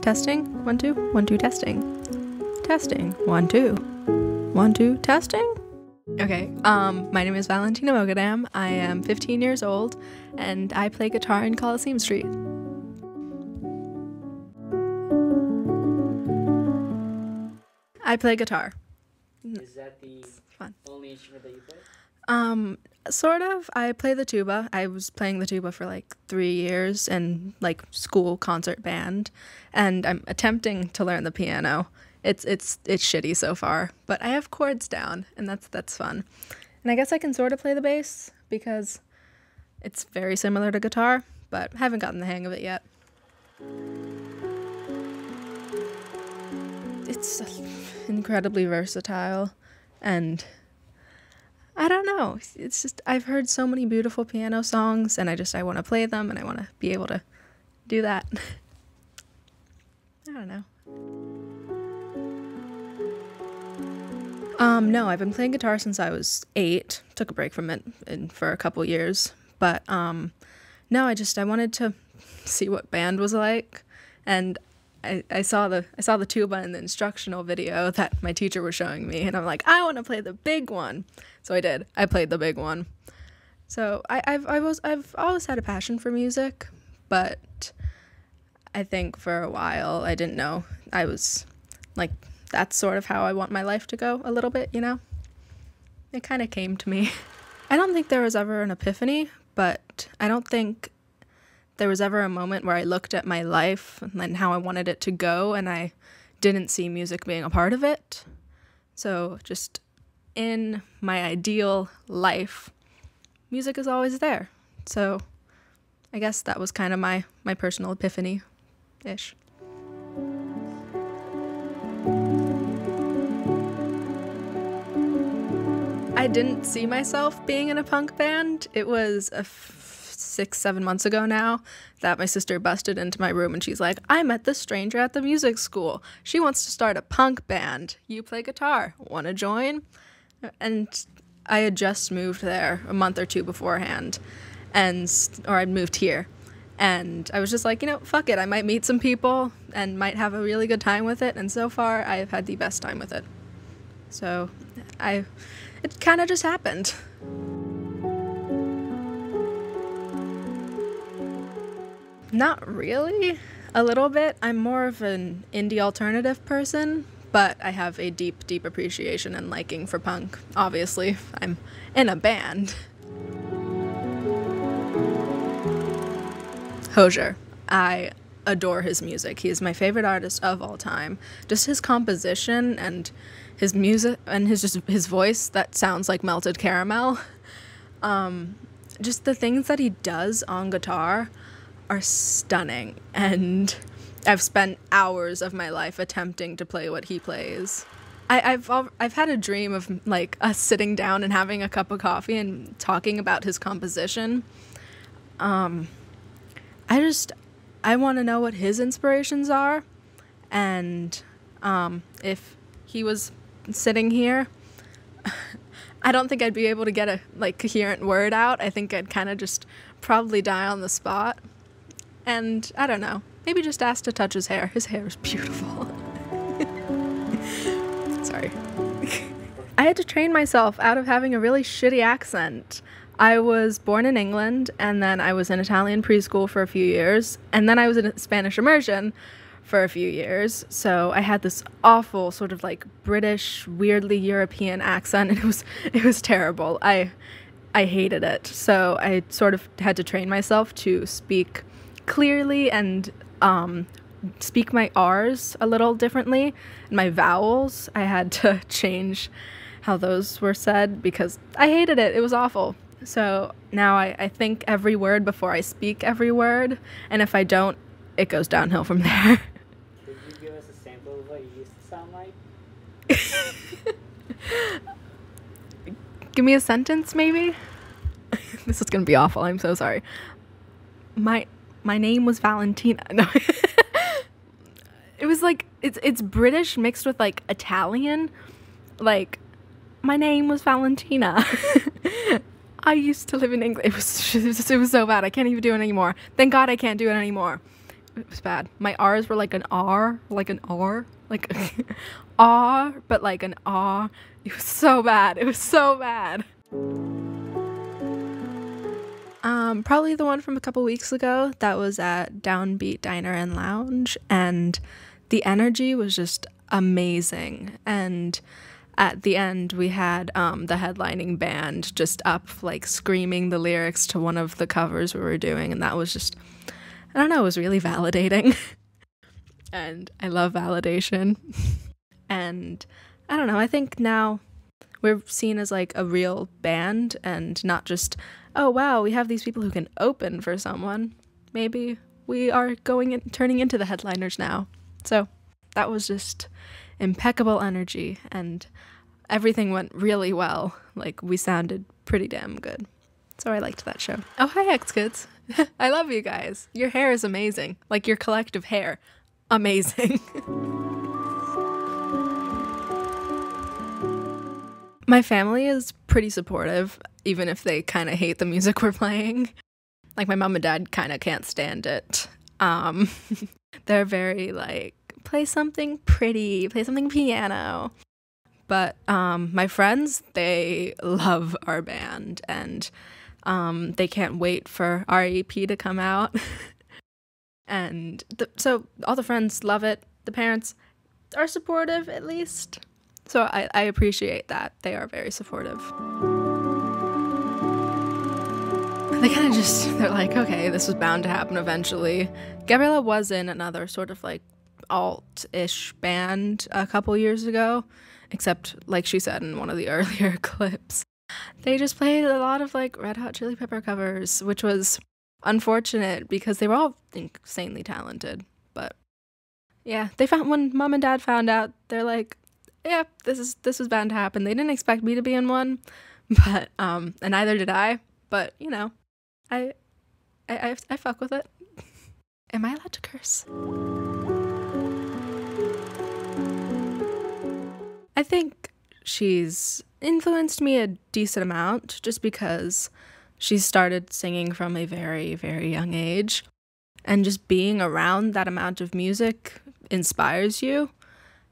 Testing. 1 2 1 2 testing. Testing. 1 2 1 2 testing. Okay. My name is Valentina Moghaddam. I am 15 years old, and I play guitar in Coliseum St. I play guitar. Is that the only instrument that you play? Sort of. I play the tuba. I was playing the tuba for like 3 years in like school concert band, and I'm attempting to learn the piano. It's shitty so far, but I have chords down, and that's fun. And I guess I can sort of play the bass because it's very similar to guitar, but haven't gotten the hang of it yet. It's incredibly versatile, and I don't know. It's just, I've heard so many beautiful piano songs, and I want to play them, and I want to be able to do that. I don't know. No, I've been playing guitar since I was 8. Took a break from it for a couple years, but no, I wanted to see what band was like, and I saw the tuba in the instructional video that my teacher was showing me, and I'm like, I want to play the big one. So I did. I played the big one. So I've always had a passion for music, but I think for a while I didn't know I was like, that's sort of how I want my life to go a little bit, you know? It kind of came to me. I don't think there was ever an epiphany, but I don't think there was ever a moment where I looked at my life and how I wanted it to go, and I didn't see music being a part of it. So just in my ideal life, music is always there. So I guess that was kind of my personal epiphany-ish. I didn't see myself being in a punk band. It was 6-7 months ago now that my sister busted into my room, and she's like, I met this stranger at the music school. She wants to start a punk band. You play guitar. Want to join? And I had just moved there a month or two beforehand, or I'd moved here. And I was just like, fuck it. I might meet some people and might have a really good time with it. And so far, I've had the best time with it. So it kind of just happened. Not really. A little bit. I'm more of an indie alternative person, but I have a deep, deep appreciation and liking for punk. Obviously, I'm in a band. Hozier. I adore his music. He is my favorite artist of all time. Just his composition and his music and his voice that sounds like melted caramel. Just the things that he does on guitar are stunning, and I've spent hours of my life attempting to play what he plays. I've had a dream of like us sitting down and having a cup of coffee and talking about his composition. I want to know what his inspirations are, and if he was sitting here, I don't think I'd be able to get a coherent word out. I think I'd kind of just probably die on the spot. And I don't know, maybe just ask to touch his hair. His hair is beautiful. Sorry. I had to train myself out of having a really shitty accent. I was born in England, and then I was in Italian preschool for a few years, and then I was in Spanish immersion for a few years. So I had this awful sort of like British, weirdly European accent, and it was terrible. I hated it. So I sort of had to train myself to speak clearly and speak my R's a little differently, and my vowels, I had to change how those were said because I hated it. It was awful. So now I think every word before I speak every word, and if I don't, it goes downhill from there. Could you give us a sample of what you used to sound like? Give me a sentence, maybe? This is gonna be awful. I'm so sorry. My name was Valentina. No. It was like, it's British mixed with like Italian. Like, my name was Valentina. I used to live in England. It was so bad. I can't even do it anymore. Thank God I can't do it anymore. It It was bad. My R's were like an R, like an R, like ah, but like an ah. It was so bad. It was so bad. Probably the one from a couple weeks ago that was at Downbeat Diner and Lounge, and the energy was just amazing. And at the end, we had the headlining band just up, like, screaming the lyrics to one of the covers we were doing, and that was just, I don't know, it was really validating. And I love validation. And I don't know, I think now we're seen as, like, a real band and not just, oh, wow, we have these people who can open for someone. Maybe we are turning into the headliners now. So that was just impeccable energy, and everything went really well. Like, we sounded pretty damn good. So I liked that show. Oh, hi, X-Kids. I love you guys. Your hair is amazing. Like, your collective hair. Amazing. My family is pretty supportive, even if they kind of hate the music we're playing. Like, my mom and dad kind of can't stand it. They're very, like, play something pretty, play something piano. But my friends, they love our band, and they can't wait for our EP to come out. And so all the friends love it. The parents are supportive, at least. So I appreciate that. They are very supportive. They kind of they're like, okay, this was bound to happen eventually. Gabriella was in another sort of like alt-ish band a couple years ago, except like she said in one of the earlier clips, they just played a lot of like Red Hot Chili Pepper covers, which was unfortunate because they were all insanely talented. But yeah, when mom and dad found out, they're like, yeah, this was bound to happen. They didn't expect me to be in one, but and neither did I. But you know, I fuck with it. Am I allowed to curse? I think she's influenced me a decent amount just because she started singing from a very, very young age, and just being around that amount of music inspires you.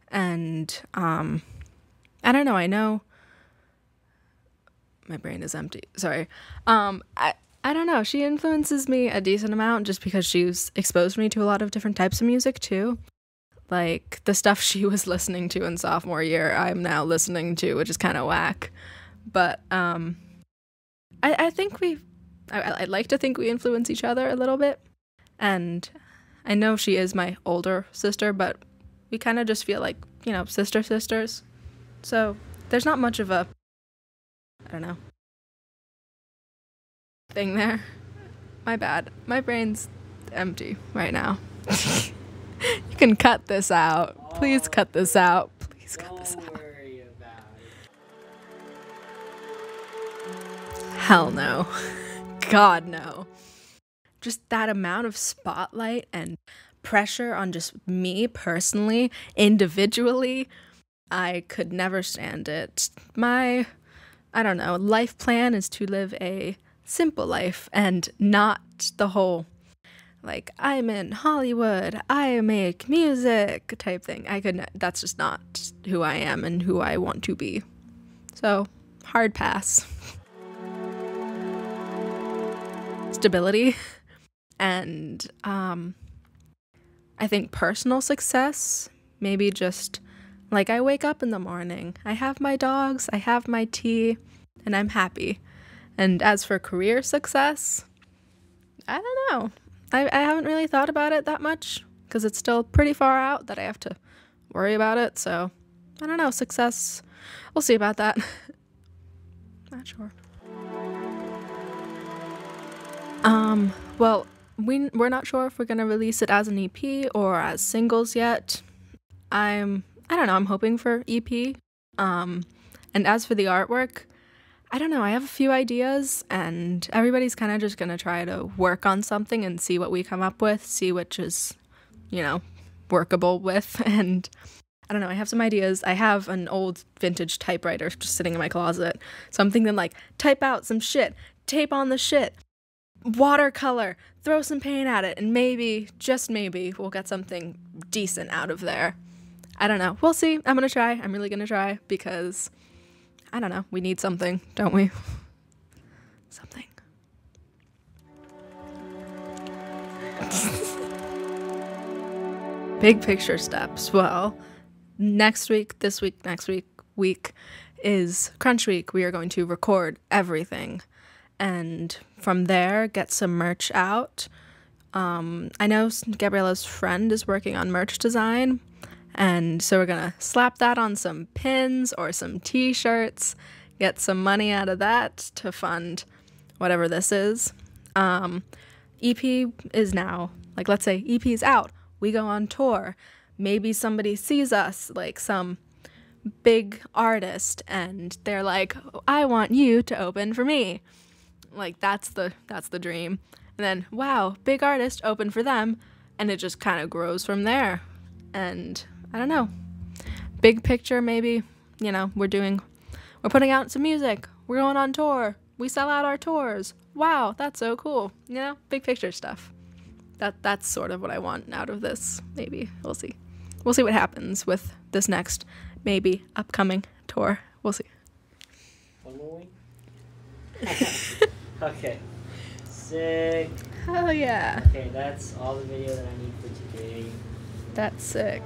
And I don't know, I know my brain is empty. Sorry. I don't know, she influences me a decent amount just because she's exposed me to a lot of different types of music too. Like, the stuff she was listening to in sophomore year, I'm now listening to, which is kind of whack. But I think I'd like to think we influence each other a little bit. And I know she is my older sister, but we kind of just feel like, you know, sisters. So there's not much of a, I don't know, thing there. My bad. My brain's empty right now. You can cut this out. Please cut this out. Please cut this out. Don't worry about it. Hell no. God no. Just that amount of spotlight and pressure on just me personally, individually, I could never stand it. My, I don't know, life plan is to live a simple life and not the whole, like, I'm in Hollywood, I make music type thing. That's just not who I am and who I want to be. So, hard pass. Stability. And, I think personal success, maybe just, like, I wake up in the morning, I have my dogs, I have my tea, and I'm happy. And as for career success, I don't know. I haven't really thought about it that much, because it's still pretty far out that I have to worry about it, so, I don't know, success, we'll see about that. Not sure. Well, we're not sure if we're gonna release it as an EP or as singles yet. I don't know, I'm hoping for EP. And as for the artwork, I don't know, I have a few ideas, and everybody's kind of just gonna try to work on something and see what we come up with, see which is, you know, workable with, and I don't know, I have some ideas. I have an old vintage typewriter just sitting in my closet, so I'm thinking, like, type out some shit, tape on the shit, watercolor, throw some paint at it, and maybe, just maybe, we'll get something decent out of there. I don't know. We'll see. I'm gonna try. I'm really gonna try because, I don't know, we need something, don't we? Something. Big picture steps. Well, next week is Crunch Week. We are going to record everything and from there get some merch out. I know Gabriella's friend is working on merch design, and so we're gonna slap that on some pins or some t-shirts, get some money out of that to fund whatever this is. EP is now, like, let's say EP's out, we go on tour, maybe somebody sees us, like some big artist, and they're like, I want you to open for me. Like, that's the dream. And then, wow, big artist, open for them, and it just kind of grows from there. And I don't know, big picture, maybe, you know, we're putting out some music, we're going on tour, we sell out our tours. Wow, that's so cool. You know, big picture stuff. That's sort of what I want out of this. Maybe. We'll see. We'll see what happens with this next, maybe, upcoming tour. We'll see. One more week? Okay. Sick. Hell yeah. Okay, that's all the video that I need for today. That's sick.